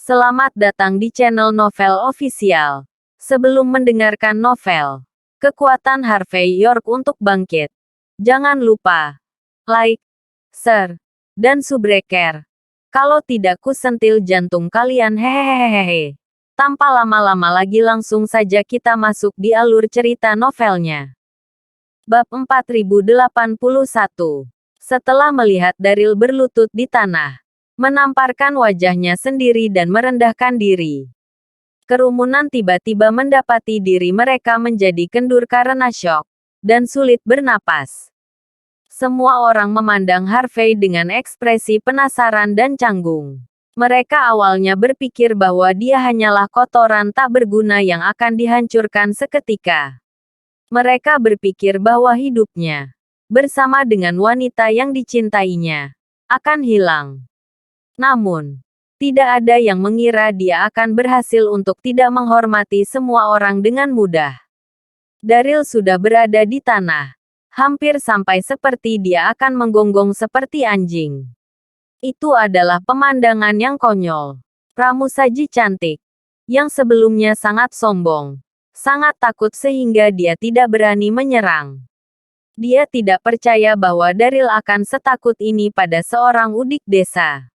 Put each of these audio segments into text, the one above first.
Selamat datang di channel Novel Official. Sebelum mendengarkan novel Kekuatan Harvey York untuk Bangkit, jangan lupa like, share, dan subscribe. Kalau tidak kusentil jantung kalian hehehehe. Tanpa lama-lama lagi langsung saja kita masuk di alur cerita novelnya. Bab 4081. Setelah melihat Daryl berlutut di tanah, menamparkan wajahnya sendiri dan merendahkan diri, kerumunan tiba-tiba mendapati diri mereka menjadi kendur karena syok dan sulit bernapas. Semua orang memandang Harvey dengan ekspresi penasaran dan canggung. Mereka awalnya berpikir bahwa dia hanyalah kotoran tak berguna yang akan dihancurkan seketika. Mereka berpikir bahwa hidupnya bersama dengan wanita yang dicintainya akan hilang. Namun, tidak ada yang mengira dia akan berhasil untuk tidak menghormati semua orang dengan mudah. Daryl sudah berada di tanah, hampir sampai seperti dia akan menggonggong seperti anjing. Itu adalah pemandangan yang konyol. Pramusaji cantik, yang sebelumnya sangat sombong, sangat takut sehingga dia tidak berani menyerang. Dia tidak percaya bahwa Daryl akan setakut ini pada seorang udik desa.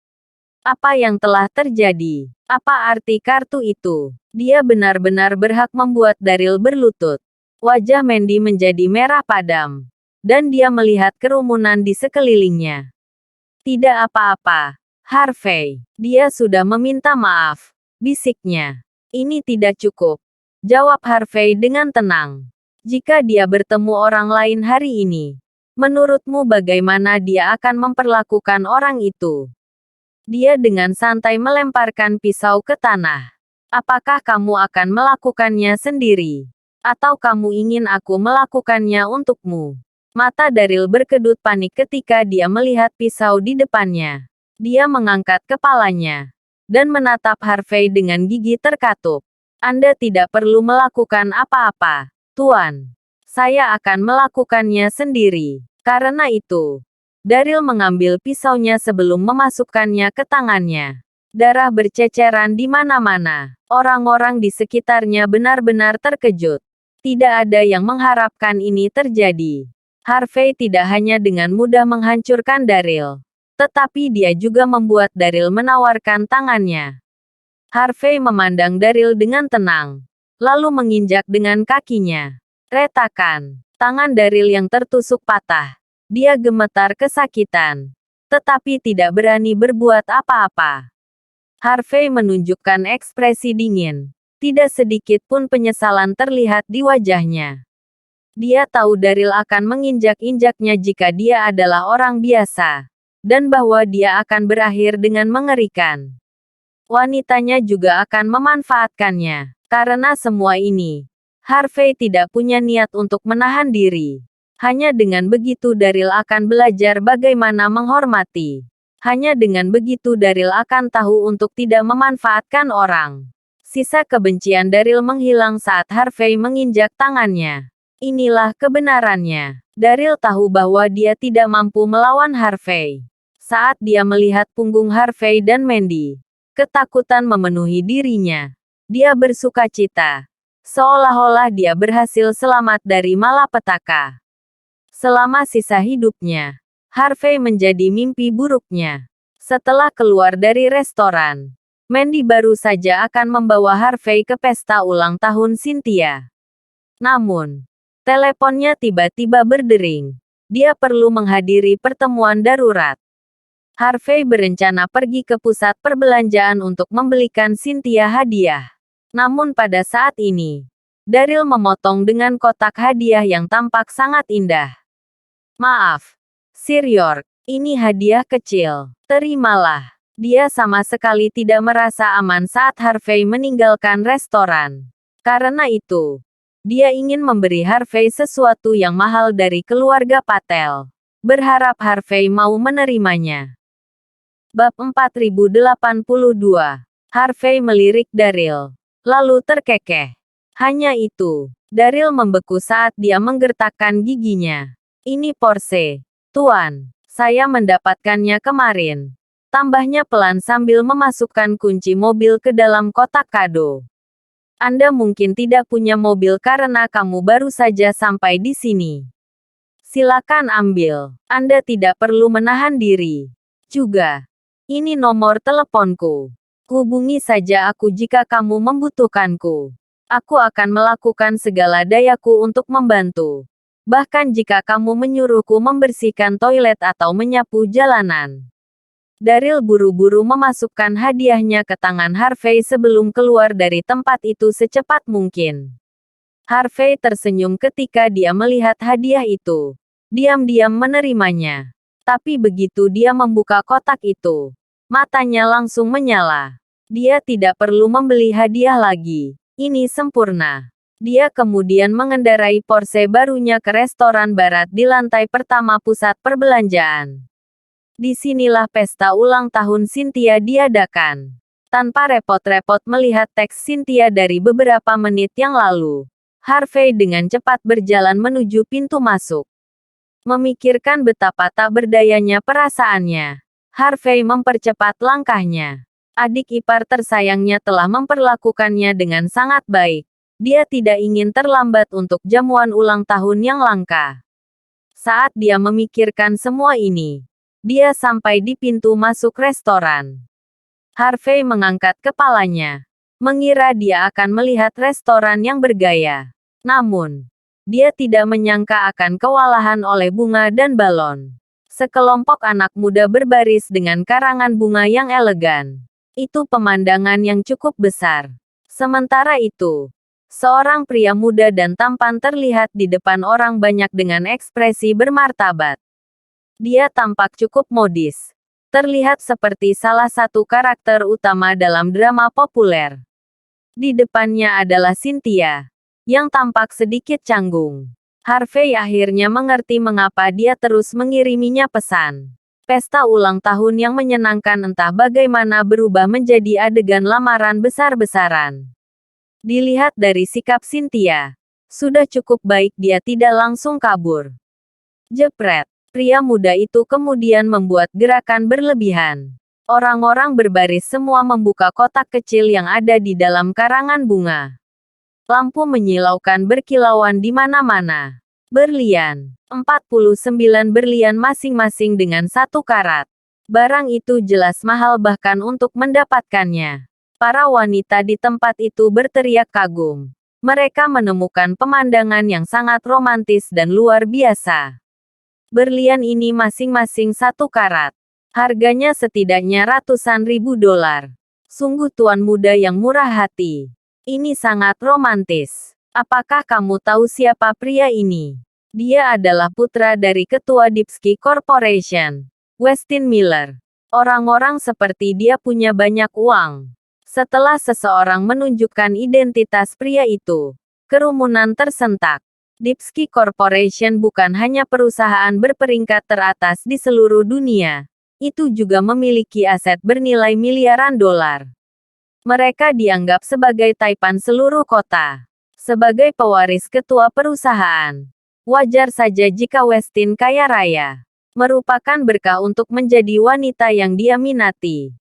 Apa yang telah terjadi? Apa arti kartu itu? Dia benar-benar berhak membuat Daryl berlutut. Wajah Mandy menjadi merah padam, dan dia melihat kerumunan di sekelilingnya. Tidak apa-apa, Harvey. Dia sudah meminta maaf, bisiknya. Ini tidak cukup, jawab Harvey dengan tenang. Jika dia bertemu orang lain hari ini, menurutmu bagaimana dia akan memperlakukan orang itu? Dia dengan santai melemparkan pisau ke tanah. Apakah kamu akan melakukannya sendiri? Atau kamu ingin aku melakukannya untukmu? Mata Daryl berkedut panik ketika dia melihat pisau di depannya. Dia mengangkat kepalanya dan menatap Harvey dengan gigi terkatup. Anda tidak perlu melakukan apa-apa, Tuan. Saya akan melakukannya sendiri. Karena itu, Daryl mengambil pisaunya sebelum memasukkannya ke tangannya. Darah berceceran di mana-mana. Orang-orang di sekitarnya benar-benar terkejut. Tidak ada yang mengharapkan ini terjadi. Harvey tidak hanya dengan mudah menghancurkan Daryl, tetapi dia juga membuat Daryl menawarkan tangannya. Harvey memandang Daryl dengan tenang, lalu menginjak dengan kakinya. Retakan. Tangan Daryl yang tertusuk patah. Dia gemetar kesakitan, tetapi tidak berani berbuat apa-apa. Harvey menunjukkan ekspresi dingin. Tidak sedikit pun penyesalan terlihat di wajahnya. Dia tahu Daryl akan menginjak-injaknya jika dia adalah orang biasa, dan bahwa dia akan berakhir dengan mengerikan. Wanitanya juga akan memanfaatkannya. Karena semua ini, Harvey tidak punya niat untuk menahan diri. Hanya dengan begitu Daryl akan belajar bagaimana menghormati. Hanya dengan begitu Daryl akan tahu untuk tidak memanfaatkan orang. Sisa kebencian Daryl menghilang saat Harvey menginjak tangannya. Inilah kebenarannya. Daryl tahu bahwa dia tidak mampu melawan Harvey. Saat dia melihat punggung Harvey dan Mandy, ketakutan memenuhi dirinya. Dia bersukacita, seolah-olah dia berhasil selamat dari malapetaka. Selama sisa hidupnya, Harvey menjadi mimpi buruknya. Setelah keluar dari restoran, Mandy baru saja akan membawa Harvey ke pesta ulang tahun Cynthia. Namun, teleponnya tiba-tiba berdering. Dia perlu menghadiri pertemuan darurat. Harvey berencana pergi ke pusat perbelanjaan untuk membelikan Cynthia hadiah. Namun pada saat ini, Daryl memotong dengan kotak hadiah yang tampak sangat indah. Maaf, Sir York, ini hadiah kecil. Terimalah. Dia sama sekali tidak merasa aman saat Harvey meninggalkan restoran. Karena itu, dia ingin memberi Harvey sesuatu yang mahal dari keluarga Patel. Berharap Harvey mau menerimanya. Bab 4082. Harvey melirik Daryl, lalu terkekeh. Hanya itu, Daryl membeku saat dia menggertakkan giginya. Ini Porsche, Tuan. Saya mendapatkannya kemarin. Tambahnya pelan sambil memasukkan kunci mobil ke dalam kotak kado. Anda mungkin tidak punya mobil karena kamu baru saja sampai di sini. Silakan ambil. Anda tidak perlu menahan diri. Juga, ini nomor teleponku. Hubungi saja aku jika kamu membutuhkanku. Aku akan melakukan segala dayaku untuk membantu. Bahkan jika kamu menyuruhku membersihkan toilet atau menyapu jalanan. Daryl buru-buru memasukkan hadiahnya ke tangan Harvey sebelum keluar dari tempat itu secepat mungkin. Harvey tersenyum ketika dia melihat hadiah itu. Diam-diam menerimanya. Tapi begitu dia membuka kotak itu, matanya langsung menyala. Dia tidak perlu membeli hadiah lagi. Ini sempurna. Dia kemudian mengendarai Porsche barunya ke restoran barat di lantai pertama pusat perbelanjaan. Disinilah pesta ulang tahun Cynthia diadakan. Tanpa repot-repot melihat teks Cynthia dari beberapa menit yang lalu, Harvey dengan cepat berjalan menuju pintu masuk. Memikirkan betapa tak berdayanya perasaannya, Harvey mempercepat langkahnya. Adik ipar tersayangnya telah memperlakukannya dengan sangat baik. Dia tidak ingin terlambat untuk jamuan ulang tahun yang langka. Saat dia memikirkan semua ini, dia sampai di pintu masuk restoran. Harvey mengangkat kepalanya, mengira dia akan melihat restoran yang bergaya. Namun, dia tidak menyangka akan kewalahan oleh bunga dan balon. Sekelompok anak muda berbaris dengan karangan bunga yang elegan. Itu pemandangan yang cukup besar. Sementara itu, seorang pria muda dan tampan terlihat di depan orang banyak dengan ekspresi bermartabat. Dia tampak cukup modis. Terlihat seperti salah satu karakter utama dalam drama populer. Di depannya adalah Cynthia, yang tampak sedikit canggung. Harvey akhirnya mengerti mengapa dia terus mengiriminya pesan. Pesta ulang tahun yang menyenangkan entah bagaimana berubah menjadi adegan lamaran besar-besaran. Dilihat dari sikap Cynthia, sudah cukup baik dia tidak langsung kabur. Jepret. Pria muda itu kemudian membuat gerakan berlebihan. Orang-orang berbaris semua membuka kotak kecil yang ada di dalam karangan bunga. Lampu menyilaukan berkilauan di mana-mana. Berlian. 49 berlian masing-masing dengan 1 karat. Barang itu jelas mahal bahkan untuk mendapatkannya. Para wanita di tempat itu berteriak kagum. Mereka menemukan pemandangan yang sangat romantis dan luar biasa. Berlian ini masing-masing 1 karat. Harganya setidaknya ratusan ribu dolar. Sungguh tuan muda yang murah hati. Ini sangat romantis. Apakah kamu tahu siapa pria ini? Dia adalah putra dari ketua Dipsky Corporation, Westin Miller. Orang-orang seperti dia punya banyak uang. Setelah seseorang menunjukkan identitas pria itu, kerumunan tersentak. Dipsky Corporation bukan hanya perusahaan berperingkat teratas di seluruh dunia. Itu juga memiliki aset bernilai miliaran dolar. Mereka dianggap sebagai taipan seluruh kota. Sebagai pewaris ketua perusahaan, wajar saja jika Westin kaya raya. Merupakan berkah untuk menjadi wanita yang dia minati.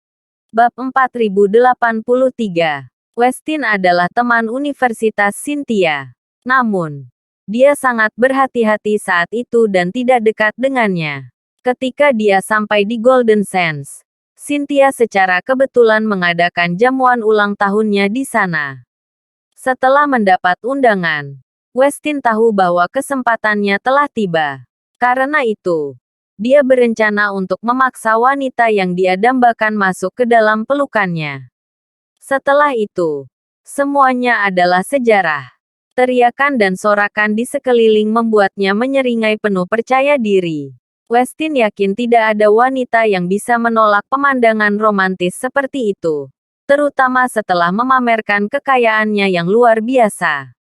Bab 4083. Westin adalah teman Universitas Cynthia. Namun, dia sangat berhati-hati saat itu dan tidak dekat dengannya. Ketika dia sampai di Golden Sands, Cynthia secara kebetulan mengadakan jamuan ulang tahunnya di sana. Setelah mendapat undangan, Westin tahu bahwa kesempatannya telah tiba. Karena itu, dia berencana untuk memaksa wanita yang dia dambakan masuk ke dalam pelukannya. Setelah itu, semuanya adalah sejarah. Teriakan dan sorakan di sekeliling membuatnya menyeringai penuh percaya diri. Westin yakin tidak ada wanita yang bisa menolak pemandangan romantis seperti itu. Terutama setelah memamerkan kekayaannya yang luar biasa.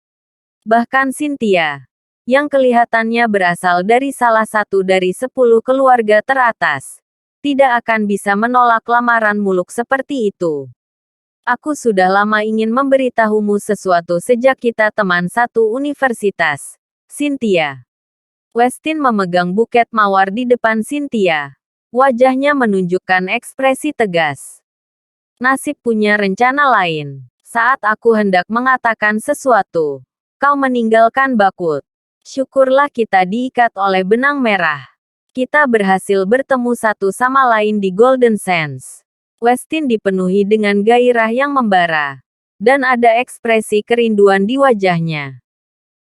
Bahkan Cynthia, yang kelihatannya berasal dari salah satu dari 10 keluarga teratas, tidak akan bisa menolak lamaran muluk seperti itu. Aku sudah lama ingin memberitahumu sesuatu sejak kita teman satu universitas, Cynthia. Westin memegang buket mawar di depan Cynthia. Wajahnya menunjukkan ekspresi tegas. Nasib punya rencana lain. Saat aku hendak mengatakan sesuatu, kau meninggalkan Bakut. Syukurlah kita diikat oleh benang merah. Kita berhasil bertemu satu sama lain di Golden Sands. Westin dipenuhi dengan gairah yang membara. Dan ada ekspresi kerinduan di wajahnya.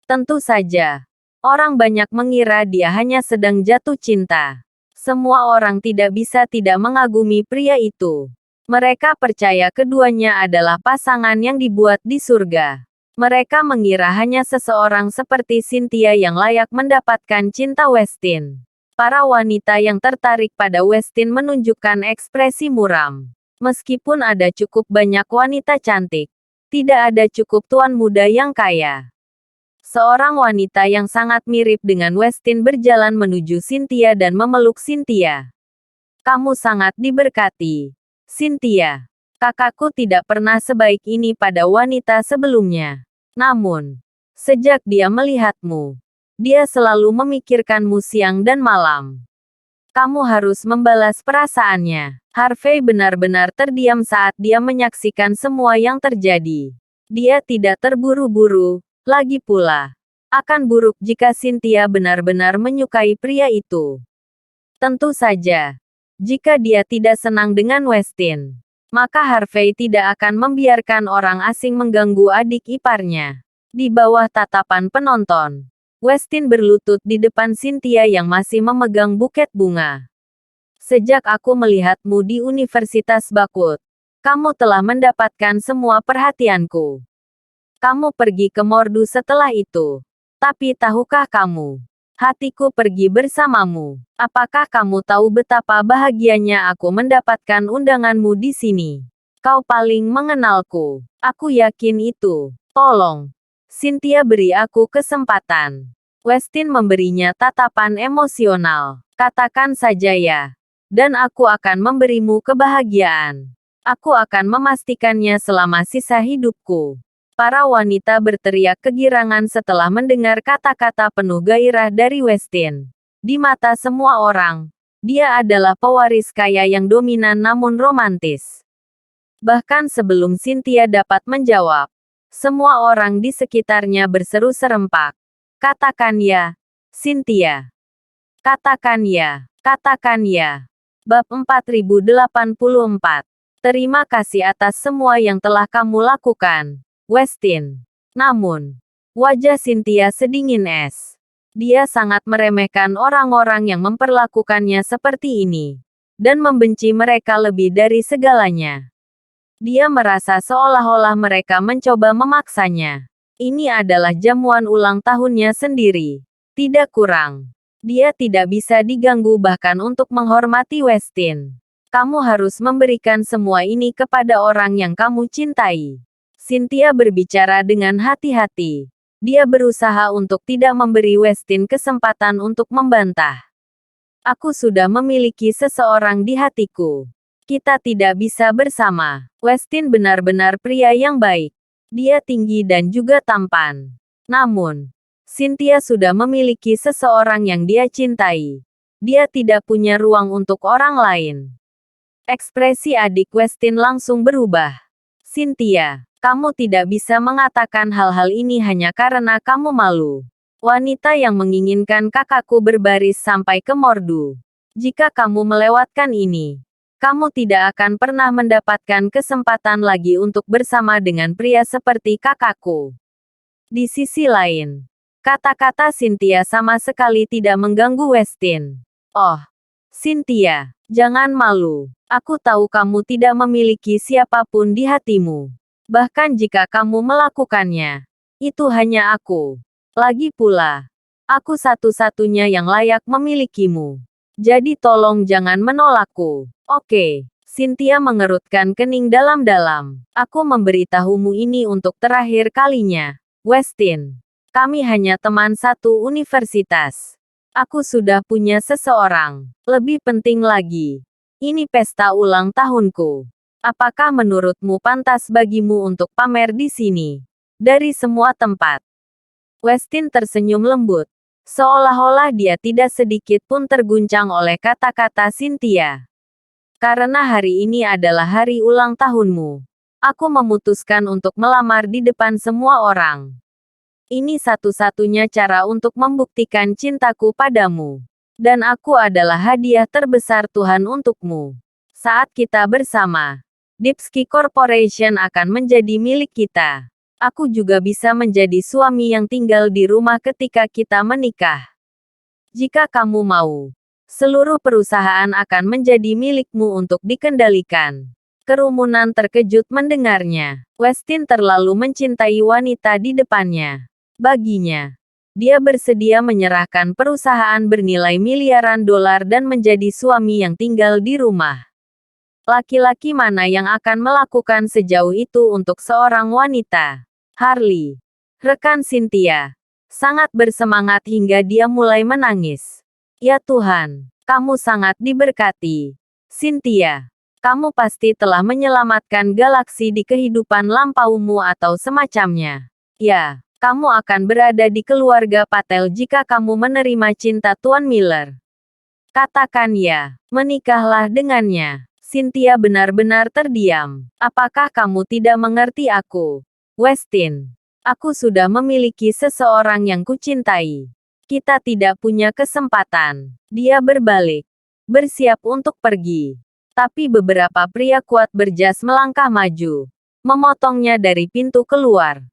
Tentu saja, orang banyak mengira dia hanya sedang jatuh cinta. Semua orang tidak bisa tidak mengagumi pria itu. Mereka percaya keduanya adalah pasangan yang dibuat di surga. Mereka mengira hanya seseorang seperti Cynthia yang layak mendapatkan cinta Westin. Para wanita yang tertarik pada Westin menunjukkan ekspresi muram. Meskipun ada cukup banyak wanita cantik, tidak ada cukup tuan muda yang kaya. Seorang wanita yang sangat mirip dengan Westin berjalan menuju Cynthia dan memeluk Cynthia. Kamu sangat diberkati, Cynthia. Kakakku tidak pernah sebaik ini pada wanita sebelumnya. Namun, sejak dia melihatmu, dia selalu memikirkanmu siang dan malam. Kamu harus membalas perasaannya. Harvey benar-benar terdiam saat dia menyaksikan semua yang terjadi. Dia tidak terburu-buru. Lagi pula, akan buruk jika Cynthia benar-benar menyukai pria itu. Tentu saja, jika dia tidak senang dengan Westin, maka Harvey tidak akan membiarkan orang asing mengganggu adik iparnya. Di bawah tatapan penonton, Westin berlutut di depan Cynthia yang masih memegang buket bunga. Sejak aku melihatmu di Universitas Bakut, kamu telah mendapatkan semua perhatianku. Kamu pergi ke Mordu setelah itu. Tapi tahukah kamu? Hatiku pergi bersamamu. Apakah kamu tahu betapa bahagianya aku mendapatkan undanganmu di sini? Kau paling mengenalku. Aku yakin itu. Tolong. Cynthia beri aku kesempatan. Westin memberinya tatapan emosional. Katakan saja ya. Dan aku akan memberimu kebahagiaan. Aku akan memastikannya selama sisa hidupku. Para wanita berteriak kegirangan setelah mendengar kata-kata penuh gairah dari Westin. Di mata semua orang, dia adalah pewaris kaya yang dominan namun romantis. Bahkan sebelum Cynthia dapat menjawab, semua orang di sekitarnya berseru serempak. Katakan ya, Cynthia. Katakan ya, katakan ya. Bab 4084. Terima kasih atas semua yang telah kamu lakukan, Westin. Namun, wajah Cynthia sedingin es. Dia sangat meremehkan orang-orang yang memperlakukannya seperti ini. Dan membenci mereka lebih dari segalanya. Dia merasa seolah-olah mereka mencoba memaksanya. Ini adalah jamuan ulang tahunnya sendiri. Tidak kurang. Dia tidak bisa diganggu bahkan untuk menghormati Westin. Kamu harus memberikan semua ini kepada orang yang kamu cintai. Cynthia berbicara dengan hati-hati. Dia berusaha untuk tidak memberi Westin kesempatan untuk membantah. Aku sudah memiliki seseorang di hatiku. Kita tidak bisa bersama. Westin benar-benar pria yang baik. Dia tinggi dan juga tampan. Namun, Cynthia sudah memiliki seseorang yang dia cintai. Dia tidak punya ruang untuk orang lain. Ekspresi adik Westin langsung berubah. Cynthia, kamu tidak bisa mengatakan hal-hal ini hanya karena kamu malu. Wanita yang menginginkan kakakku berbaris sampai ke Mordu. Jika kamu melewatkan ini, kamu tidak akan pernah mendapatkan kesempatan lagi untuk bersama dengan pria seperti kakakku. Di sisi lain, kata-kata Cynthia sama sekali tidak mengganggu Westin. Oh, Cynthia, jangan malu. Aku tahu kamu tidak memiliki siapapun di hatimu. Bahkan jika kamu melakukannya, itu hanya aku. Lagi pula, aku satu-satunya yang layak memilikimu. Jadi tolong jangan menolakku. Oke. Cynthia mengerutkan kening dalam-dalam. Aku memberitahumu ini untuk terakhir kalinya. Westin, kami hanya teman satu universitas. Aku sudah punya seseorang. Lebih penting lagi, ini pesta ulang tahunku. Apakah menurutmu pantas bagimu untuk pamer di sini? Dari semua tempat. Westin tersenyum lembut. Seolah-olah dia tidak sedikit pun terguncang oleh kata-kata Cynthia. Karena hari ini adalah hari ulang tahunmu. Aku memutuskan untuk melamar di depan semua orang. Ini satu-satunya cara untuk membuktikan cintaku padamu. Dan aku adalah hadiah terbesar Tuhan untukmu. Saat kita bersama, Deepski Corporation akan menjadi milik kita. Aku juga bisa menjadi suami yang tinggal di rumah ketika kita menikah. Jika kamu mau, seluruh perusahaan akan menjadi milikmu untuk dikendalikan. Kerumunan terkejut mendengarnya. Westin terlalu mencintai wanita di depannya. Baginya, dia bersedia menyerahkan perusahaan bernilai miliaran dolar dan menjadi suami yang tinggal di rumah. Laki-laki mana yang akan melakukan sejauh itu untuk seorang wanita? Harley, rekan Cynthia, sangat bersemangat hingga dia mulai menangis. Ya Tuhan, kamu sangat diberkati. Cynthia, kamu pasti telah menyelamatkan galaksi di kehidupan lampaumu atau semacamnya. Ya, kamu akan berada di keluarga Patel jika kamu menerima cinta Tuan Miller. Katakan ya, menikahlah dengannya. Cynthia benar-benar terdiam. Apakah kamu tidak mengerti aku? Westin, aku sudah memiliki seseorang yang kucintai. Kita tidak punya kesempatan. Dia berbalik, bersiap untuk pergi. Tapi beberapa pria kuat berjas melangkah maju, memotongnya dari pintu keluar.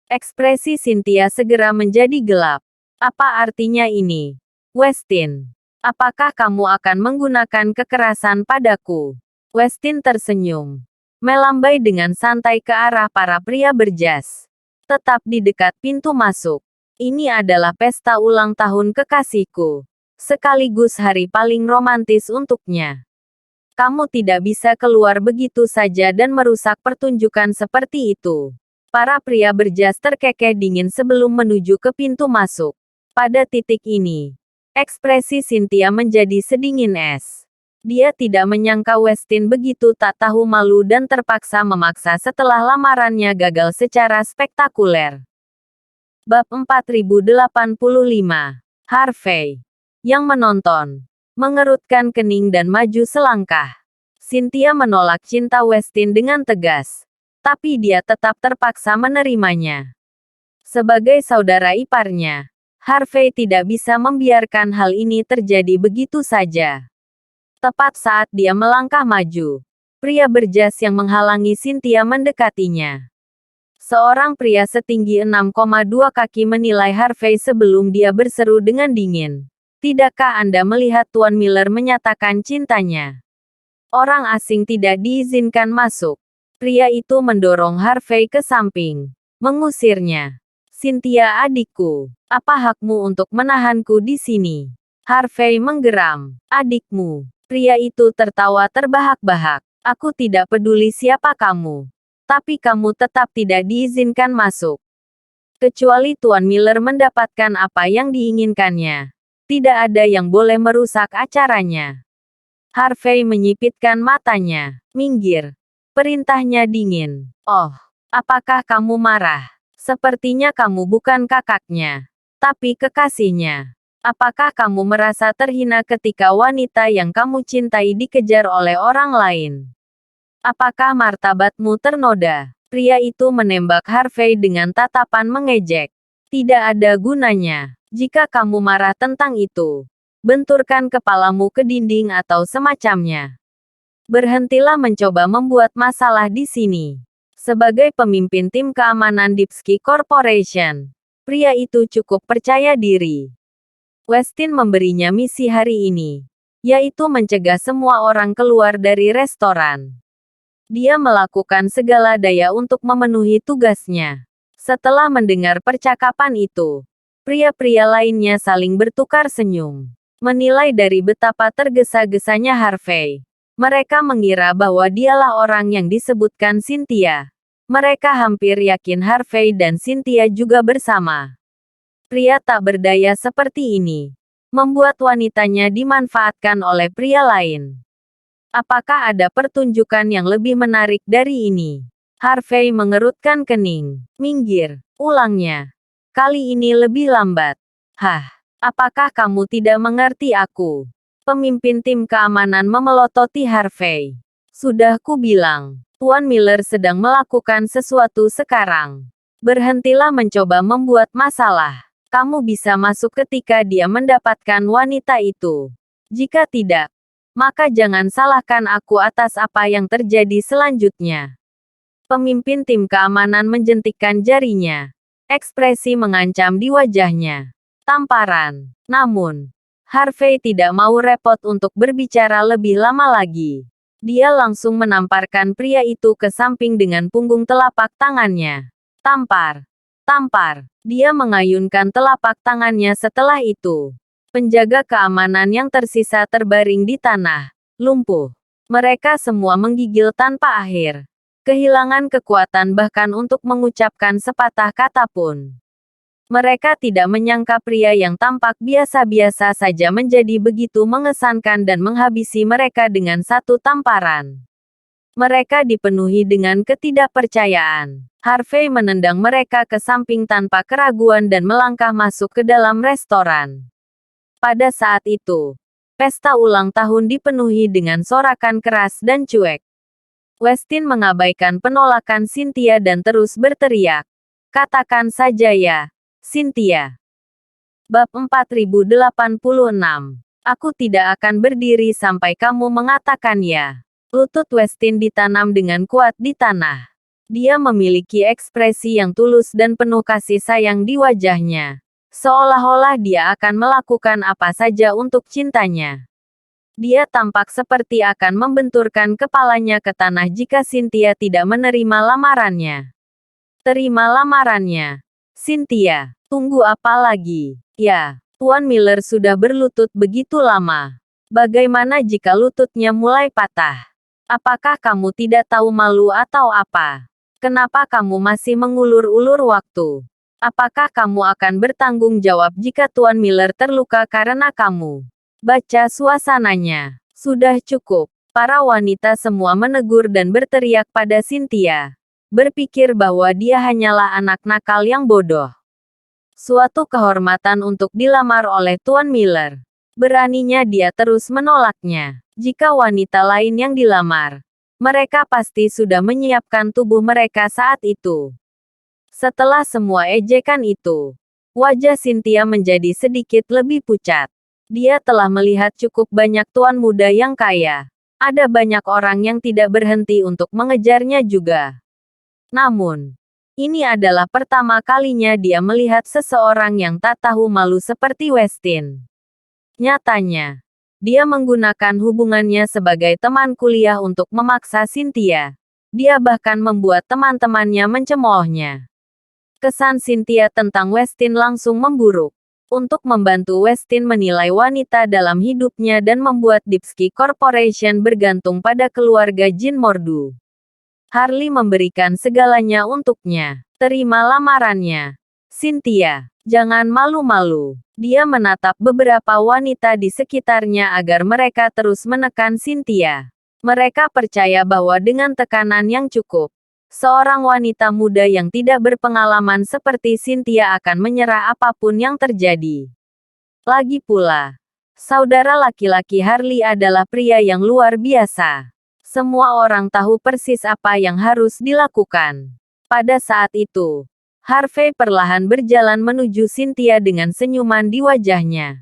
Ekspresi Cynthia segera menjadi gelap. Apa artinya ini? Westin, apakah kamu akan menggunakan kekerasan padaku? Westin tersenyum, melambai dengan santai ke arah para pria berjas. Tetap di dekat pintu masuk. Ini adalah pesta ulang tahun kekasihku. Sekaligus hari paling romantis untuknya. Kamu tidak bisa keluar begitu saja dan merusak pertunjukan seperti itu. Para pria berjas terkekeh dingin sebelum menuju ke pintu masuk. Pada titik ini, ekspresi Cynthia menjadi sedingin es. Dia tidak menyangka Westin begitu tak tahu malu dan terpaksa memaksa setelah lamarannya gagal secara spektakuler. Bab 4085. Harvey, yang menonton, mengerutkan kening dan maju selangkah. Cynthia menolak cinta Westin dengan tegas, tapi dia tetap terpaksa menerimanya. Sebagai saudara iparnya, Harvey tidak bisa membiarkan hal ini terjadi begitu saja. Tepat saat dia melangkah maju, pria berjas yang menghalangi Cynthia mendekatinya. Seorang pria setinggi 6,2 kaki menilai Harvey sebelum dia berseru dengan dingin. Tidakkah Anda melihat Tuan Miller menyatakan cintanya? Orang asing tidak diizinkan masuk. Pria itu mendorong Harvey ke samping, mengusirnya. Cynthia adikku, apa hakmu untuk menahanku di sini? Harvey menggeram. Adikmu. Pria itu tertawa terbahak-bahak. Aku tidak peduli siapa kamu. Tapi kamu tetap tidak diizinkan masuk. Kecuali Tuan Miller mendapatkan apa yang diinginkannya. Tidak ada yang boleh merusak acaranya. Harvey menyipitkan matanya. Minggir. Perintahnya dingin. Oh, apakah kamu marah? Sepertinya kamu bukan kakaknya, tapi kekasihnya. Apakah kamu merasa terhina ketika wanita yang kamu cintai dikejar oleh orang lain? Apakah martabatmu ternoda? Pria itu menembak Harvey dengan tatapan mengejek. Tidak ada gunanya. Jika kamu marah tentang itu, benturkan kepalamu ke dinding atau semacamnya. Berhentilah mencoba membuat masalah di sini. Sebagai pemimpin tim keamanan Deepski Corporation, pria itu cukup percaya diri. Westin memberinya misi hari ini, yaitu mencegah semua orang keluar dari restoran. Dia melakukan segala daya untuk memenuhi tugasnya. Setelah mendengar percakapan itu, pria-pria lainnya saling bertukar senyum. Menilai dari betapa tergesa-gesanya Harvey, mereka mengira bahwa dialah orang yang disebutkan Cynthia. Mereka hampir yakin Harvey dan Cynthia juga bersama. Pria tak berdaya seperti ini membuat wanitanya dimanfaatkan oleh pria lain. Apakah ada pertunjukan yang lebih menarik dari ini? Harvey mengerutkan kening. Minggir, ulangnya. Kali ini lebih lambat. Hah, Apakah kamu tidak mengerti aku? Pemimpin tim keamanan memelototi Harvey. Sudah ku bilang, Tuan Miller sedang melakukan sesuatu sekarang. Berhentilah mencoba membuat masalah. Kamu bisa masuk ketika dia mendapatkan wanita itu. Jika tidak, maka jangan salahkan aku atas apa yang terjadi selanjutnya. Pemimpin tim keamanan menjentikkan jarinya. Ekspresi mengancam di wajahnya. Tamparan. Namun, Harvey tidak mau repot untuk berbicara lebih lama lagi. Dia langsung menamparkan pria itu ke samping dengan punggung telapak tangannya. Tampar. Tampar. Dia mengayunkan telapak tangannya setelah itu. Penjaga keamanan yang tersisa terbaring di tanah, lumpuh. Mereka semua menggigil tanpa akhir. Kehilangan kekuatan bahkan untuk mengucapkan sepatah kata pun. Mereka tidak menyangka pria yang tampak biasa-biasa saja menjadi begitu mengesankan dan menghabisi mereka dengan satu tamparan. Mereka dipenuhi dengan ketidakpercayaan. Harvey menendang mereka ke samping tanpa keraguan dan melangkah masuk ke dalam restoran. Pada saat itu, pesta ulang tahun dipenuhi dengan sorakan keras dan cuek. Westin mengabaikan penolakan Cynthia dan terus berteriak. Katakan saja ya, Cynthia. Bab 4086. Aku tidak akan berdiri sampai kamu mengatakan ya. Lutut Westin ditanam dengan kuat di tanah. Dia memiliki ekspresi yang tulus dan penuh kasih sayang di wajahnya. Seolah-olah dia akan melakukan apa saja untuk cintanya. Dia tampak seperti akan membenturkan kepalanya ke tanah jika Cynthia tidak menerima lamarannya. Terima lamarannya. Cynthia, tunggu apa lagi? Ya, Tuan Miller sudah berlutut begitu lama. Bagaimana jika lututnya mulai patah? Apakah kamu tidak tahu malu atau apa? Kenapa kamu masih mengulur-ulur waktu? Apakah kamu akan bertanggung jawab jika Tuan Miller terluka karena kamu? Baca suasananya. Sudah cukup. Para wanita semua menegur dan berteriak pada Cynthia. Berpikir bahwa dia hanyalah anak nakal yang bodoh. Suatu kehormatan untuk dilamar oleh Tuan Miller. Beraninya dia terus menolaknya. Jika wanita lain yang dilamar, mereka pasti sudah menyiapkan tubuh mereka saat itu. Setelah semua ejekan itu, wajah Cynthia menjadi sedikit lebih pucat. Dia telah melihat cukup banyak tuan muda yang kaya. Ada banyak orang yang tidak berhenti untuk mengejarnya juga. Namun, ini adalah pertama kalinya dia melihat seseorang yang tak tahu malu seperti Westin. Nyatanya, dia menggunakan hubungannya sebagai teman kuliah untuk memaksa Cynthia. Dia bahkan membuat teman-temannya mencemoohnya. Kesan Cynthia tentang Westin langsung memburuk. Untuk membantu Westin menilai wanita dalam hidupnya dan membuat Dipsky Corporation bergantung pada keluarga Jin Mordu. Harley memberikan segalanya untuknya. Terima lamarannya. Cynthia, jangan malu-malu. Dia menatap beberapa wanita di sekitarnya agar mereka terus menekan Cynthia. Mereka percaya bahwa dengan tekanan yang cukup, seorang wanita muda yang tidak berpengalaman seperti Cynthia akan menyerah apapun yang terjadi. Lagi pula, saudara laki-laki Harley adalah pria yang luar biasa. Semua orang tahu persis apa yang harus dilakukan. Pada saat itu, Harvey perlahan berjalan menuju Cynthia dengan senyuman di wajahnya.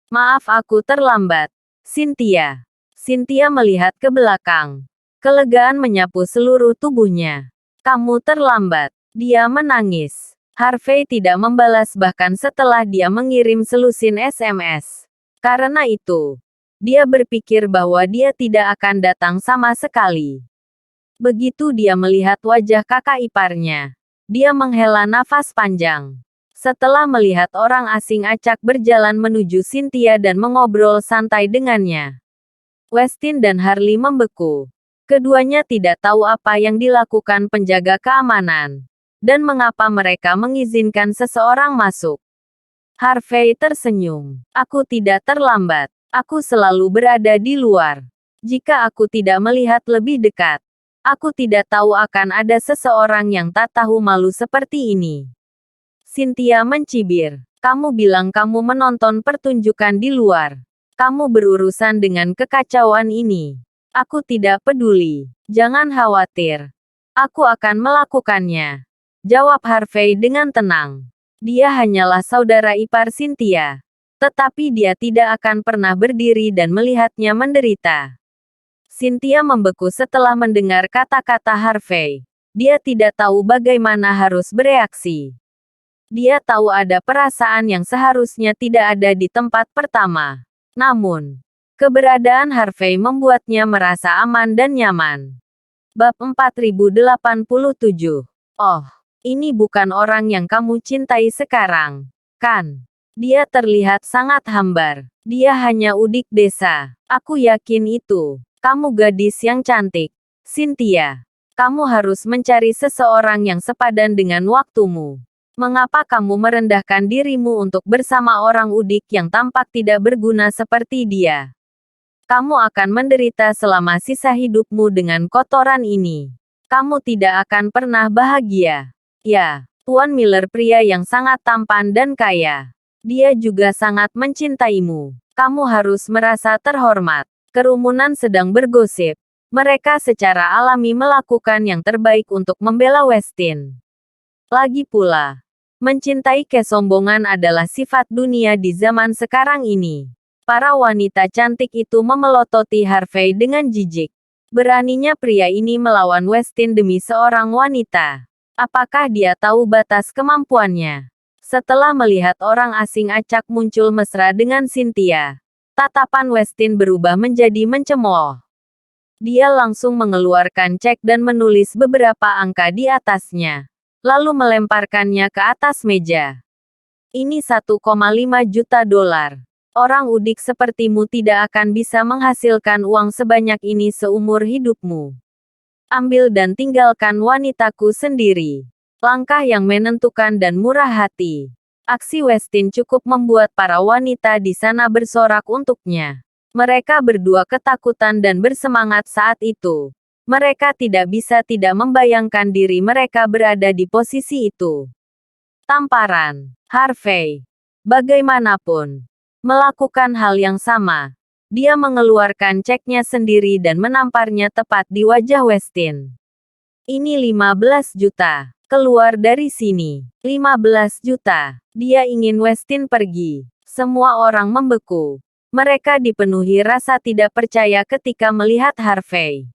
Maaf aku terlambat, Cynthia. Cynthia melihat ke belakang. Kelegaan menyapu seluruh tubuhnya. Kamu terlambat. Dia menangis. Harvey tidak membalas bahkan setelah dia mengirim selusin SMS. Karena itu, dia berpikir bahwa dia tidak akan datang sama sekali. Begitu dia melihat wajah kakak iparnya, dia menghela nafas panjang. Setelah melihat orang asing acak berjalan menuju Cynthia dan mengobrol santai dengannya, Westin dan Harley membeku. Keduanya tidak tahu apa yang dilakukan penjaga keamanan, dan mengapa mereka mengizinkan seseorang masuk. Harvey tersenyum. Aku tidak terlambat. Aku selalu berada di luar. Jika aku tidak melihat lebih dekat, aku tidak tahu akan ada seseorang yang tak tahu malu seperti ini. Cynthia mencibir. Kamu bilang kamu menonton pertunjukan di luar. Kamu berurusan dengan kekacauan ini. Aku tidak peduli. Jangan khawatir. Aku akan melakukannya. Jawab Harvey dengan tenang. Dia hanyalah saudara ipar Cynthia. Tetapi dia tidak akan pernah berdiri dan melihatnya menderita. Cynthia membeku setelah mendengar kata-kata Harvey. Dia tidak tahu bagaimana harus bereaksi. Dia tahu ada perasaan yang seharusnya tidak ada di tempat pertama. Namun, keberadaan Harvey membuatnya merasa aman dan nyaman. Bab 4087. Oh, ini bukan orang yang kamu cintai sekarang, kan? Dia terlihat sangat hambar. Dia hanya udik desa. Aku yakin itu. Kamu gadis yang cantik, Cynthia. Kamu harus mencari seseorang yang sepadan dengan waktumu. Mengapa kamu merendahkan dirimu untuk bersama orang udik yang tampak tidak berguna seperti dia? Kamu akan menderita selama sisa hidupmu dengan kotoran ini. Kamu tidak akan pernah bahagia. Ya, Tuan Miller pria yang sangat tampan dan kaya. Dia juga sangat mencintaimu. Kamu harus merasa terhormat. Kerumunan sedang bergosip. Mereka secara alami melakukan yang terbaik untuk membela Westin. Lagi pula, mencintai kesombongan adalah sifat dunia di zaman sekarang ini. Para wanita cantik itu memelototi Harvey dengan jijik. Beraninya pria ini melawan Westin demi seorang wanita. Apakah dia tahu batas kemampuannya? Setelah melihat orang asing acak muncul mesra dengan Cynthia, tatapan Westin berubah menjadi mencemooh. Dia langsung mengeluarkan cek dan menulis beberapa angka di atasnya. Lalu melemparkannya ke atas meja. Ini 1,5 juta dolar. Orang udik sepertimu tidak akan bisa menghasilkan uang sebanyak ini seumur hidupmu. Ambil dan tinggalkan wanitaku sendiri. Langkah yang menentukan dan murah hati. Aksi Westin cukup membuat para wanita di sana bersorak untuknya. Mereka berdua ketakutan dan bersemangat saat itu. Mereka tidak bisa tidak membayangkan diri mereka berada di posisi itu. Tamparan. Harvey, bagaimanapun, melakukan hal yang sama. Dia mengeluarkan ceknya sendiri dan menamparnya tepat di wajah Westin. Ini 15 juta. Keluar dari sini. 15 juta. Dia ingin Westin pergi. Semua orang membeku. Mereka dipenuhi rasa tidak percaya ketika melihat Harvey.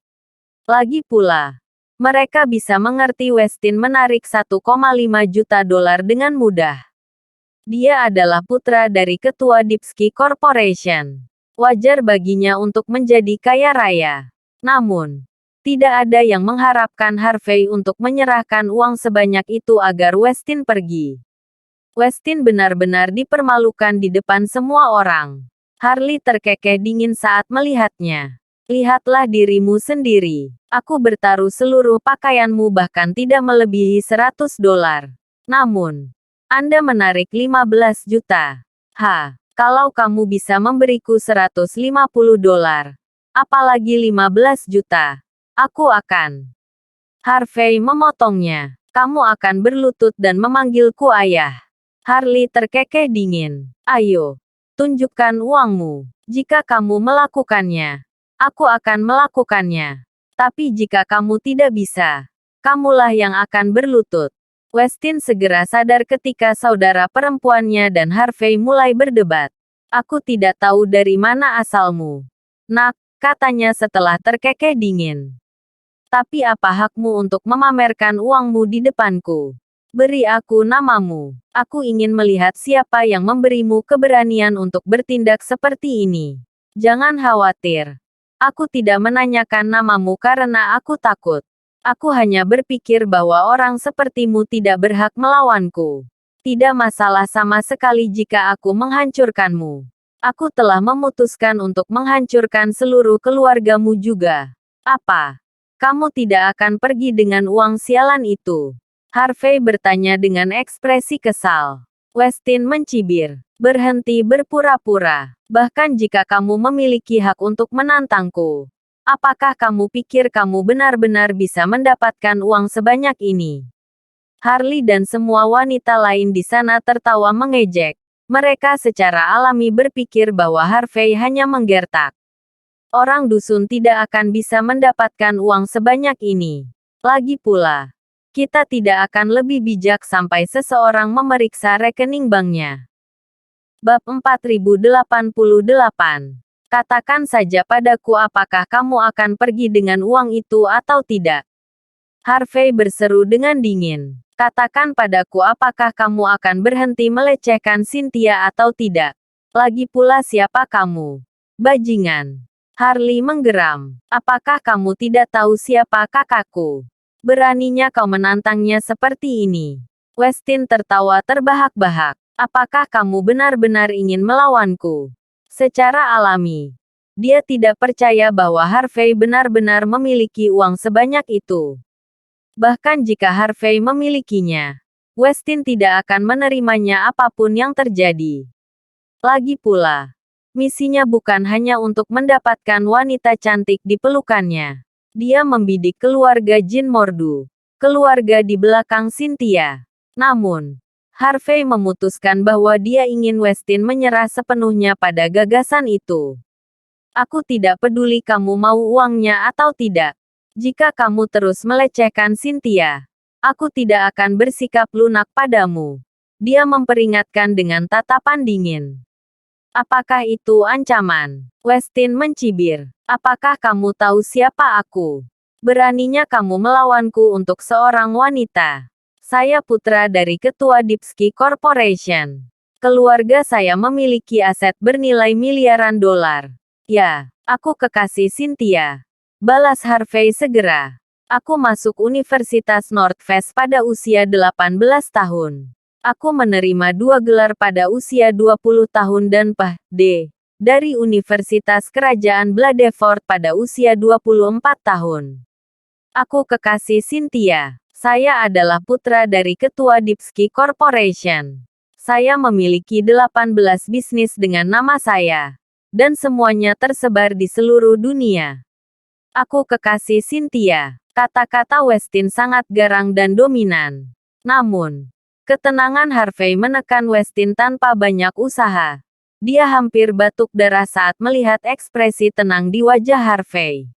Lagi pula, mereka bisa mengerti Westin menarik 1,5 juta dolar dengan mudah. Dia adalah putra dari ketua Dipsky Corporation. Wajar baginya untuk menjadi kaya raya. Namun, tidak ada yang mengharapkan Harvey untuk menyerahkan uang sebanyak itu agar Westin pergi. Westin benar-benar dipermalukan di depan semua orang. Harley terkekeh dingin saat melihatnya. Lihatlah dirimu sendiri. Aku bertaruh seluruh pakaianmu bahkan tidak melebihi 100 dolar. Namun, Anda menarik 15 juta. Kalau kamu bisa memberiku 150 dolar. Apalagi 15 juta. Aku akan. Harvey memotongnya. Kamu akan berlutut dan memanggilku ayah. Harley terkekeh dingin. Ayo, tunjukkan uangmu. Jika kamu melakukannya, aku akan melakukannya. Tapi jika kamu tidak bisa, kamulah yang akan berlutut. Westin segera sadar ketika saudara perempuannya dan Harvey mulai berdebat. Aku tidak tahu dari mana asalmu, nak, katanya setelah terkekeh dingin. Tapi apa hakmu untuk memamerkan uangmu di depanku? Beri aku namamu. Aku ingin melihat siapa yang memberimu keberanian untuk bertindak seperti ini. Jangan khawatir. Aku tidak menanyakan namamu karena aku takut. Aku hanya berpikir bahwa orang sepertimu tidak berhak melawanku. Tidak masalah sama sekali jika aku menghancurkanmu. Aku telah memutuskan untuk menghancurkan seluruh keluargamu juga. Apa? Kamu tidak akan pergi dengan uang sialan itu? Harvey bertanya dengan ekspresi kesal. Westin mencibir. Berhenti berpura-pura. Bahkan jika kamu memiliki hak untuk menantangku. Apakah kamu pikir kamu benar-benar bisa mendapatkan uang sebanyak ini? Harley dan semua wanita lain di sana tertawa mengejek. Mereka secara alami berpikir bahwa Harvey hanya menggertak. Orang dusun tidak akan bisa mendapatkan uang sebanyak ini. Lagi pula, kita tidak akan lebih bijak sampai seseorang memeriksa rekening banknya. Bab 4088. Katakan saja padaku apakah kamu akan pergi dengan uang itu atau tidak. Harvey berseru dengan dingin. Katakan padaku apakah kamu akan berhenti melecehkan Cynthia atau tidak. Lagi pula siapa kamu? Bajingan. Harley menggeram. Apakah kamu tidak tahu siapa kakakku? Beraninya kau menantangnya seperti ini. Westin tertawa terbahak-bahak. Apakah kamu benar-benar ingin melawanku? Secara alami, dia tidak percaya bahwa Harvey benar-benar memiliki uang sebanyak itu. Bahkan jika Harvey memilikinya, Westin tidak akan menerimanya apapun yang terjadi. Lagi pula, misinya bukan hanya untuk mendapatkan wanita cantik di pelukannya. Dia membidik keluarga Jin Mordu, keluarga di belakang Cynthia. Namun, Harvey memutuskan bahwa dia ingin Westin menyerah sepenuhnya pada gagasan itu. Aku tidak peduli kamu mau uangnya atau tidak. Jika kamu terus melecehkan Cynthia, aku tidak akan bersikap lunak padamu. Dia memperingatkan dengan tatapan dingin. Apakah itu ancaman? Westin mencibir. Apakah kamu tahu siapa aku? Beraninya kamu melawanku untuk seorang wanita. Saya putra dari ketua Dipsky Corporation. Keluarga saya memiliki aset bernilai miliaran dolar. Ya, aku kekasih Cynthia. Balas Harvey segera. Aku masuk Universitas Northwest pada usia 18 tahun. Aku menerima 2 gelar pada usia 20 tahun dan Ph.D. dari Universitas Kerajaan Bladeford pada usia 24 tahun. Aku kekasih Cynthia. Saya adalah putra dari ketua Dipsky Corporation. Saya memiliki 18 bisnis dengan nama saya. Dan semuanya tersebar di seluruh dunia. Aku kekasih Cynthia. Kata-kata Westin sangat garang dan dominan. Namun, ketenangan Harvey menekan Westin tanpa banyak usaha. Dia hampir batuk darah saat melihat ekspresi tenang di wajah Harvey.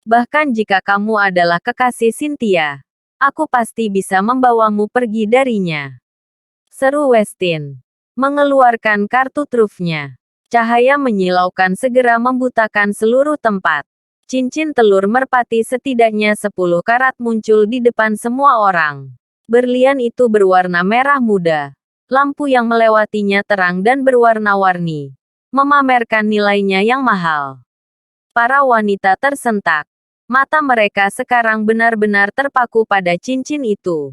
Bahkan jika kamu adalah kekasih Cynthia, aku pasti bisa membawamu pergi darinya. Seru Westin. Mengeluarkan kartu trufnya. Cahaya menyilaukan segera membutakan seluruh tempat. Cincin telur merpati setidaknya 10 karat muncul di depan semua orang. Berlian itu berwarna merah muda. Lampu yang melewatinya terang dan berwarna-warni, memamerkan nilainya yang mahal. Para wanita tersentak. Mata mereka sekarang benar-benar terpaku pada cincin itu.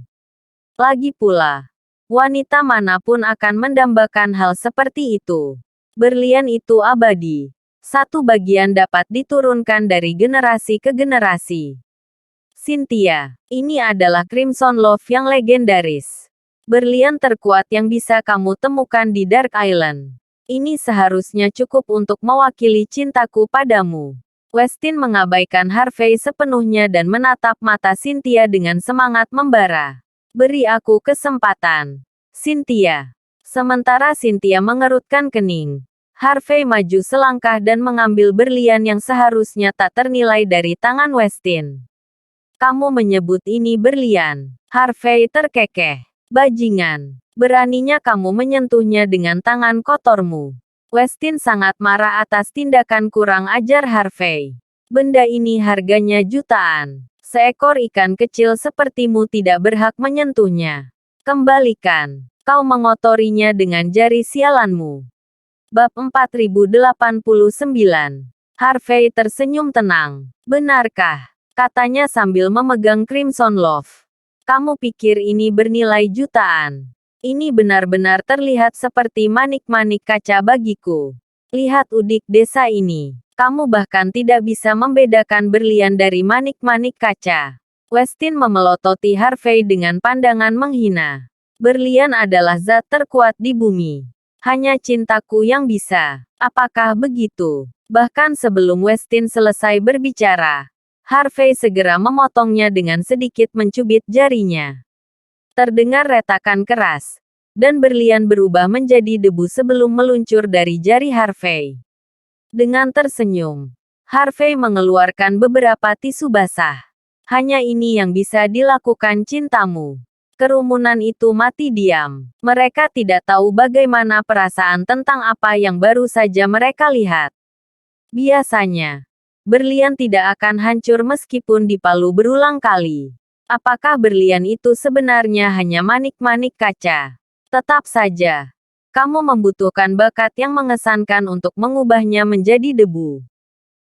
Lagi pula, wanita manapun akan mendambakan hal seperti itu. Berlian itu abadi. Satu bagian dapat diturunkan dari generasi ke generasi. Cynthia, ini adalah Crimson Love yang legendaris. Berlian terkuat yang bisa kamu temukan di Dark Island. Ini seharusnya cukup untuk mewakili cintaku padamu. Westin mengabaikan Harvey sepenuhnya dan menatap mata Cynthia dengan semangat membara. Beri aku kesempatan, Cynthia. Sementara Cynthia mengerutkan kening, Harvey maju selangkah dan mengambil berlian yang seharusnya tak ternilai dari tangan Westin. Kamu menyebut ini berlian? Harvey terkekeh. Bajingan. Beraninya kamu menyentuhnya dengan tangan kotormu. Westin sangat marah atas tindakan kurang ajar Harvey. Benda ini harganya jutaan. Seekor ikan kecil sepertimu tidak berhak menyentuhnya. Kembalikan. Kau mengotorinya dengan jari sialanmu. Bab 4089. Harvey tersenyum tenang. Benarkah? Katanya sambil memegang Crimson Love. Kamu pikir ini bernilai jutaan? Ini benar-benar terlihat seperti manik-manik kaca bagiku. Lihat udik desa ini. Kamu bahkan tidak bisa membedakan berlian dari manik-manik kaca. Westin memelototi Harvey dengan pandangan menghina. Berlian adalah zat terkuat di bumi. Hanya cintaku yang bisa. Apakah begitu? Bahkan sebelum Westin selesai berbicara, Harvey segera memotongnya dengan sedikit mencubit jarinya. Terdengar retakan keras, dan berlian berubah menjadi debu sebelum meluncur dari jari Harvey. Dengan tersenyum, Harvey mengeluarkan beberapa tisu basah. Hanya ini yang bisa dilakukan cintamu. Kerumunan itu mati diam. Mereka tidak tahu bagaimana perasaan tentang apa yang baru saja mereka lihat. Biasanya, berlian tidak akan hancur meskipun dipalu berulang kali. Apakah berlian itu sebenarnya hanya manik-manik kaca? Tetap saja, kamu membutuhkan bakat yang mengesankan untuk mengubahnya menjadi debu.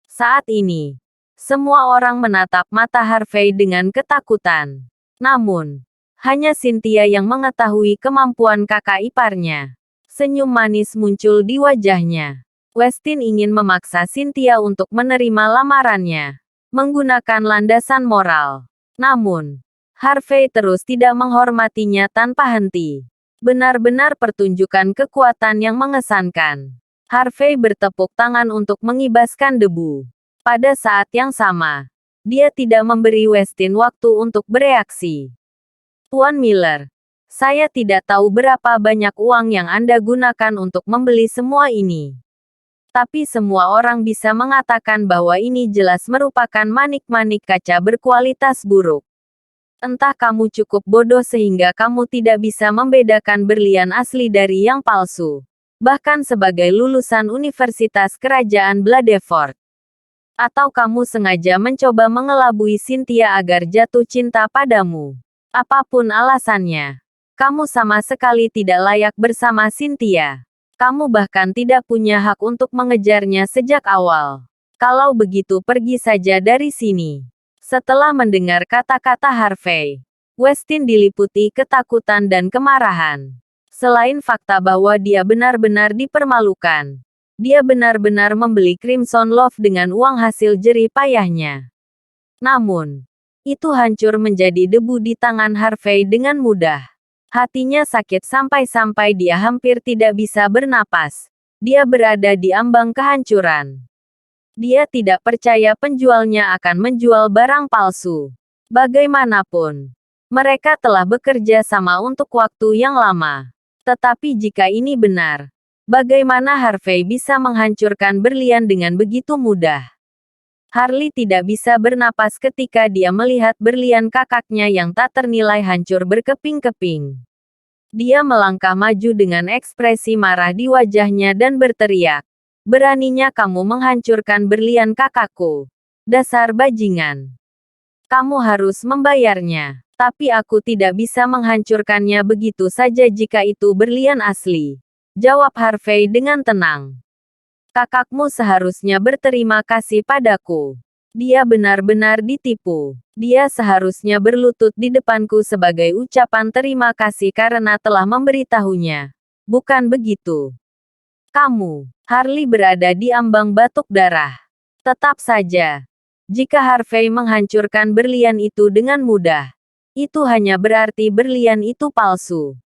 Saat ini, semua orang menatap mata Harvey dengan ketakutan. Namun, hanya Cynthia yang mengetahui kemampuan kakak iparnya. Senyum manis muncul di wajahnya. Westin ingin memaksa Cynthia untuk menerima lamarannya, menggunakan landasan moral. Namun, Harvey terus tidak menghormatinya tanpa henti. Benar-benar pertunjukan kekuatan yang mengesankan. Harvey bertepuk tangan untuk mengibaskan debu. Pada saat yang sama, dia tidak memberi Westin waktu untuk bereaksi. Tuan Miller, saya tidak tahu berapa banyak uang yang Anda gunakan untuk membeli semua ini. Tapi semua orang bisa mengatakan bahwa ini jelas merupakan manik-manik kaca berkualitas buruk. Entah kamu cukup bodoh sehingga kamu tidak bisa membedakan berlian asli dari yang palsu. Bahkan sebagai lulusan Universitas Kerajaan Bladeford. Atau kamu sengaja mencoba mengelabui Cynthia agar jatuh cinta padamu. Apapun alasannya, kamu sama sekali tidak layak bersama Cynthia. Kamu bahkan tidak punya hak untuk mengejarnya sejak awal. Kalau begitu pergi saja dari sini. Setelah mendengar kata-kata Harvey, Westin diliputi ketakutan dan kemarahan. Selain fakta bahwa dia benar-benar dipermalukan, dia benar-benar membeli Crimson Love dengan uang hasil jerih payahnya. Namun, itu hancur menjadi debu di tangan Harvey dengan mudah. Hatinya sakit sampai-sampai dia hampir tidak bisa bernapas. Dia berada di ambang kehancuran. Dia tidak percaya penjualnya akan menjual barang palsu. Bagaimanapun, mereka telah bekerja sama untuk waktu yang lama. Tetapi jika ini benar, bagaimana Harvey bisa menghancurkan berlian dengan begitu mudah? Harley tidak bisa bernapas ketika dia melihat berlian kakaknya yang tak ternilai hancur berkeping-keping. Dia melangkah maju dengan ekspresi marah di wajahnya dan berteriak, "Beraninya kamu menghancurkan berlian kakakku. Dasar bajingan. Kamu harus membayarnya. Tapi aku tidak bisa menghancurkannya begitu saja jika itu berlian asli," jawab Harvey dengan tenang. "Kakakmu seharusnya berterima kasih padaku. Dia benar-benar ditipu. Dia seharusnya berlutut di depanku sebagai ucapan terima kasih karena telah memberitahunya. Bukan begitu? Kamu." Harley berada di ambang batuk darah. Tetap saja, jika Harvey menghancurkan berlian itu dengan mudah, itu hanya berarti berlian itu palsu.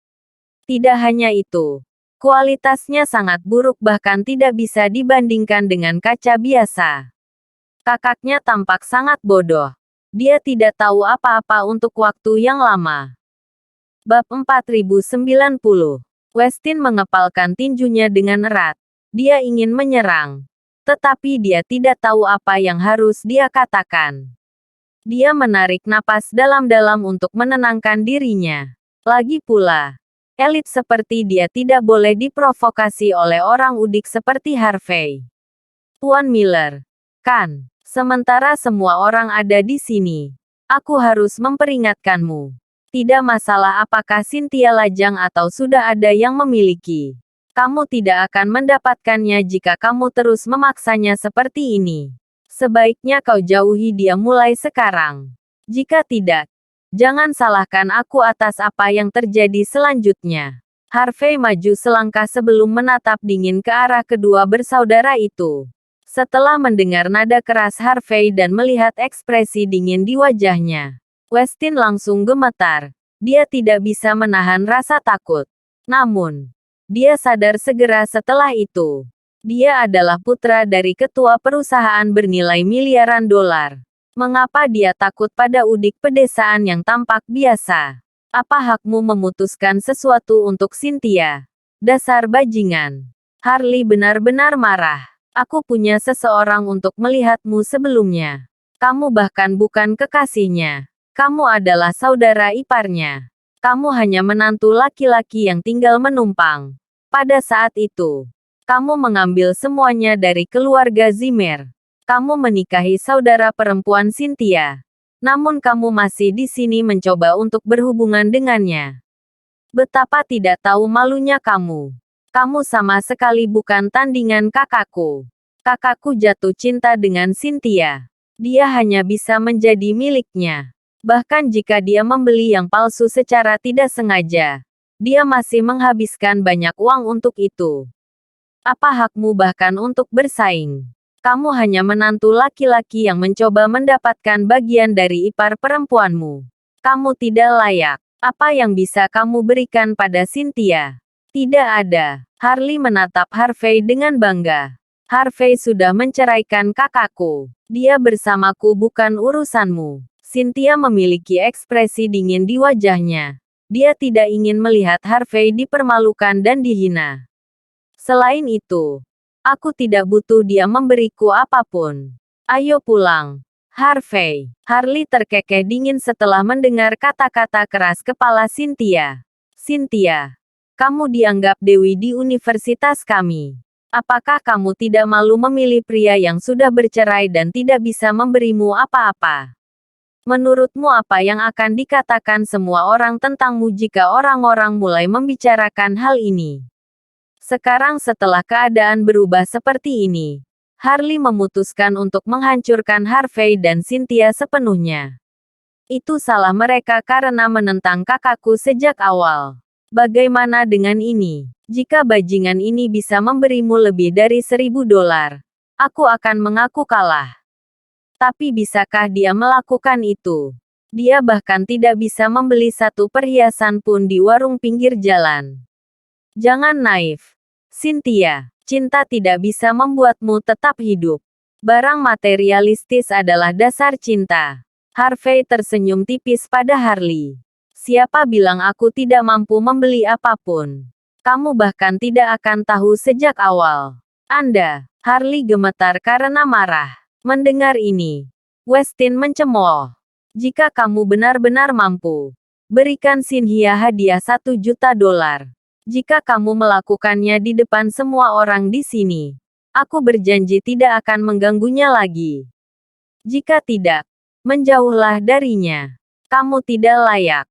Tidak hanya itu, kualitasnya sangat buruk bahkan tidak bisa dibandingkan dengan kaca biasa. Kakaknya tampak sangat bodoh. Dia tidak tahu apa-apa untuk waktu yang lama. Bab 4090. Westin mengepalkan tinjunya dengan erat. Dia ingin menyerang. Tetapi dia tidak tahu apa yang harus dia katakan. Dia menarik napas dalam-dalam untuk menenangkan dirinya. Lagi pula, elit seperti dia tidak boleh diprovokasi oleh orang udik seperti Harvey. Tuan Miller, kan? Sementara semua orang ada di sini, aku harus memperingatkanmu. Tidak masalah apakah Cynthia lajang atau sudah ada yang memiliki. Kamu tidak akan mendapatkannya jika kamu terus memaksanya seperti ini. Sebaiknya kau jauhi dia mulai sekarang. Jika tidak, jangan salahkan aku atas apa yang terjadi selanjutnya. Harvey maju selangkah sebelum menatap dingin ke arah kedua bersaudara itu. Setelah mendengar nada keras Harvey dan melihat ekspresi dingin di wajahnya, Westin langsung gemetar. Dia tidak bisa menahan rasa takut. Namun, dia sadar segera setelah itu. Dia adalah putra dari ketua perusahaan bernilai miliaran dolar. Mengapa dia takut pada udik pedesaan yang tampak biasa? Apa hakmu memutuskan sesuatu untuk Cynthia? Dasar bajingan. Harley benar-benar marah. Aku punya seseorang untuk melihatmu sebelumnya. Kamu bahkan bukan kekasihnya. Kamu adalah saudara iparnya. Kamu hanya menantu laki-laki yang tinggal menumpang. Pada saat itu, kamu mengambil semuanya dari keluarga Zimmer. Kamu menikahi saudara perempuan Cynthia. Namun kamu masih di sini mencoba untuk berhubungan dengannya. Betapa tidak tahu malunya kamu. Kamu sama sekali bukan tandingan kakakku. Kakakku jatuh cinta dengan Cynthia. Dia hanya bisa menjadi miliknya. Bahkan jika dia membeli yang palsu secara tidak sengaja, dia masih menghabiskan banyak uang untuk itu. Apa hakmu bahkan untuk bersaing? Kamu hanya menantu laki-laki yang mencoba mendapatkan bagian dari ipar perempuanmu. Kamu tidak layak. Apa yang bisa kamu berikan pada Cynthia? Tidak ada. Harley menatap Harvey dengan bangga. Harvey sudah menceraikan kakakku. Dia bersamaku bukan urusanmu. Cynthia memiliki ekspresi dingin di wajahnya. Dia tidak ingin melihat Harvey dipermalukan dan dihina. Selain itu, aku tidak butuh dia memberiku apapun. Ayo pulang. Harvey. Harley terkekeh dingin setelah mendengar kata-kata keras kepala Cynthia. Cynthia. Kamu dianggap dewi di universitas kami. Apakah kamu tidak malu memilih pria yang sudah bercerai dan tidak bisa memberimu apa-apa? Menurutmu apa yang akan dikatakan semua orang tentangmu jika orang-orang mulai membicarakan hal ini? Sekarang setelah keadaan berubah seperti ini, Harley memutuskan untuk menghancurkan Harvey dan Cynthia sepenuhnya. Itu salah mereka karena menentang kakakku sejak awal. Bagaimana dengan ini? Jika bajingan ini bisa memberimu lebih dari $1.000, aku akan mengaku kalah. Tapi bisakah dia melakukan itu? Dia bahkan tidak bisa membeli satu perhiasan pun di warung pinggir jalan. Jangan naif. Cynthia, cinta tidak bisa membuatmu tetap hidup. Barang materialistis adalah dasar cinta. Harvey tersenyum tipis pada Harley. Siapa bilang aku tidak mampu membeli apapun? Kamu bahkan tidak akan tahu sejak awal. Anda, Harley gemetar karena marah. Mendengar ini, Westin mencemooh. Jika kamu benar-benar mampu, berikan Cynthia hadiah $1 juta. Jika kamu melakukannya di depan semua orang di sini, aku berjanji tidak akan mengganggunya lagi. Jika tidak, menjauhlah darinya. Kamu tidak layak.